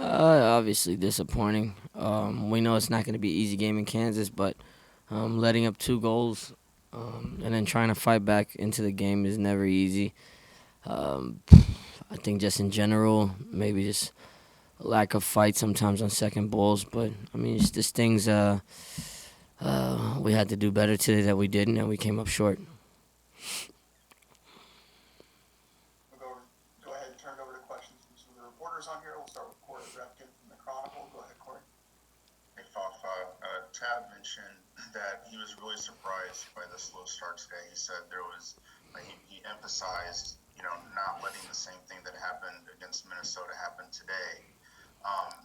Obviously disappointing. We know it's not going to be an easy game in Kansas, but letting up 2 goals and then trying to fight back into the game is never easy. Um, I think just in general, maybe just lack of fight sometimes on second balls. But I mean, it's just things we had to do better today that we didn't, and we came up short. We'll go ahead and turn it over to questions from some of the reporters on here. We'll start with Corey Repkin from the Chronicle. Go ahead, Corey. Hey, Fafa. Tab mentioned that he was really surprised by the slow start today. He said he emphasized, not letting the same thing that happened against Minnesota happen today.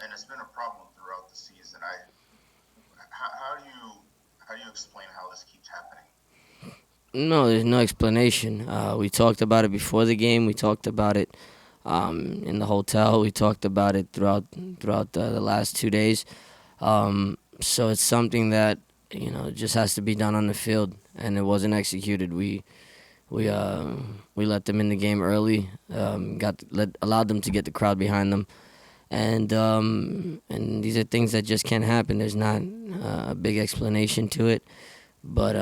And it's been a problem throughout the season. How do you explain how this keeps happening? No, there's no explanation. We talked about it before the game. We talked about it in the hotel. We talked about it throughout the last 2 days. So it's something that just has to be done on the field, and it wasn't executed. We let them in the game early. Allowed them to get the crowd behind them, and these are things that just can't happen. There's not a big explanation to it, but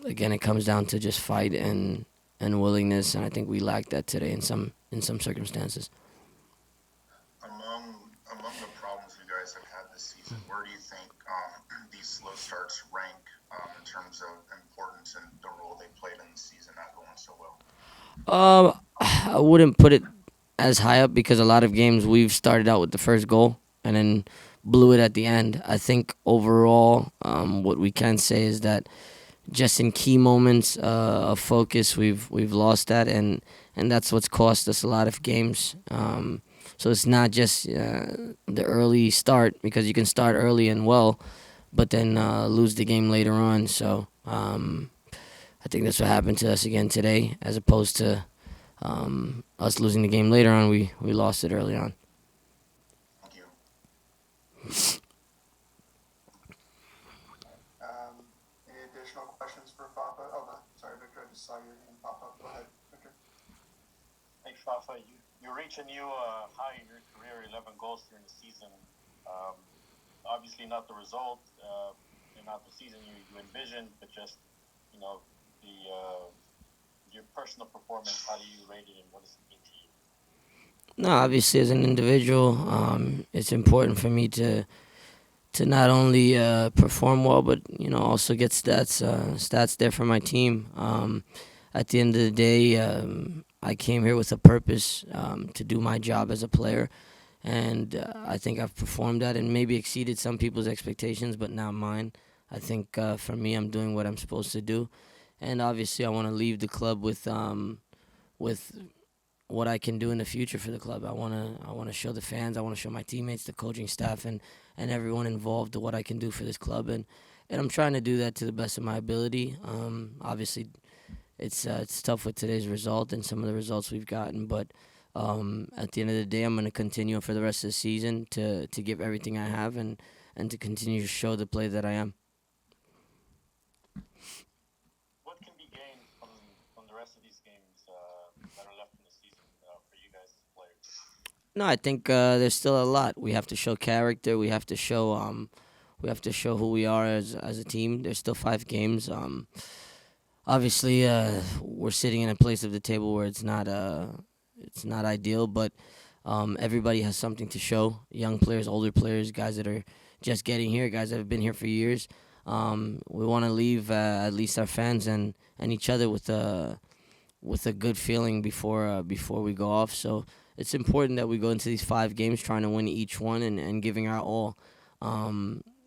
again, it comes down to just fight and willingness, and I think we lacked that today in some circumstances. Among the problems you guys have had this season, where do you think these slow starts rank in terms of importance and the role they played in the season not going so well? I wouldn't put it as high up because a lot of games we've started out with the first goal and then blew it at the end. I think overall, what we can say is that just in key moments of focus, we've lost that, and that's what's cost us a lot of games. So it's not just the early start, because you can start early and well, but then lose the game later on. So I think that's what happened to us again today, as opposed to us losing the game later on. We lost it early on. Thank you. Any additional questions for Fafa? Oh, no, sorry, Victor, I just saw your hand pop up. Go ahead, Victor. Hey, Fafa, you reach a new high in your career, 11 goals during the season. Obviously not the result, and not the season you envisioned, but just, your personal performance. How do you rate it, and what does it mean to you? No, obviously as an individual, it's important for me to not only perform well, but also get stats there for my team. At the end of the day, I came here with a purpose to do my job as a player, and I think I've performed that and maybe exceeded some people's expectations, but not mine. I think for me, I'm doing what I'm supposed to do, and obviously I want to leave the club with what I can do in the future for the club. I wanna show the fans, I want to show my teammates, the coaching staff, and everyone involved what I can do for this club, and I'm trying to do that to the best of my ability. Obviously, it's tough with today's result and some of the results we've gotten, but at the end of the day, I'm going to continue for the rest of the season to give everything I have and to continue to show the play that I am. What can be gained from the rest of these games that are left in the season for you guys as players? No, I think there's still a lot. We have to show character. We have to show who we are as a team. There's still 5 games. Obviously, we're sitting in a place of the table where it's not ideal, but everybody has something to show. Young players, older players, guys that are just getting here, guys that have been here for years. We want to leave at least our fans and each other with a good feeling before we go off. So it's important that we go into these 5 games trying to win each one and giving our all.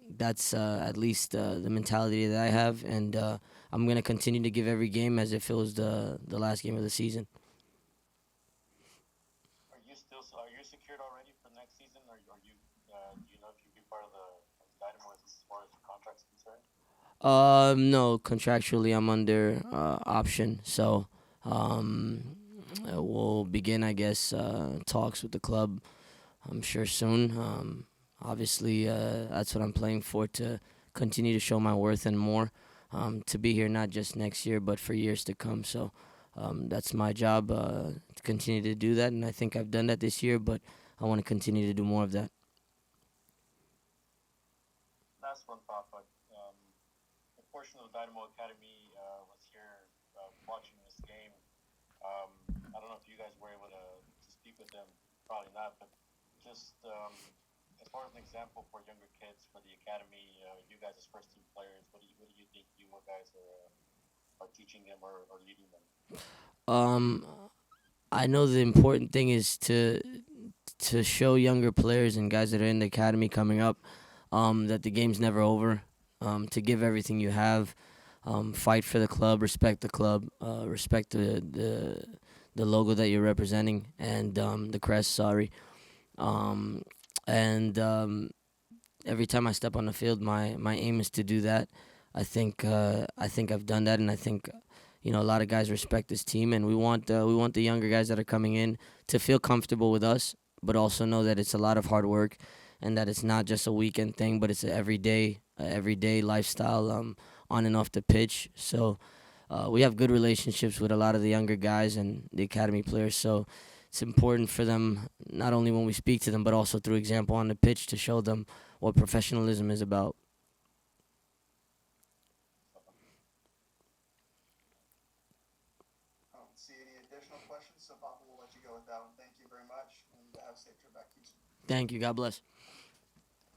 That's at least the mentality that I have, and I'm gonna continue to give every game as if it was the last game of the season. Are you secured already for next season, or are you do you know if you'll be part of the Dynamo as far as the contract's concerned? No, contractually I'm under option, so we'll begin, I guess, talks with the club. I'm sure soon. Obviously, that's what I'm playing for, to continue to show my worth and more. To be here not just next year, but for years to come. So that's my job to continue to do that, and I think I've done that this year. But I want to continue to do more of that. Last one, Fafa. A portion of the Dynamo Academy was here watching this game. I don't know if you guys were able to speak with them. Probably not, but just as far as an example for younger kids for the academy, you guys as first team players, what do you think you guys are teaching them or leading them? Um, I know the important thing is to show younger players and guys that are in the academy coming up that the game's never over. To give everything you have, fight for the club, respect the logo that you're representing, and the crest. Sorry, and every time I step on the field, my aim is to do that. I think I've done that, and I think a lot of guys respect this team, and we want the younger guys that are coming in to feel comfortable with us, but also know that it's a lot of hard work, and that it's not just a weekend thing, but it's an everyday lifestyle on and off the pitch. So we have good relationships with a lot of the younger guys and the academy players. So it's important for them not only when we speak to them, but also through example on the pitch to show them what professionalism is about. I don't see any additional questions, so Papa will let you go with that one. Thank you very much, and have a safe trip back to Houston. Thank you. God bless.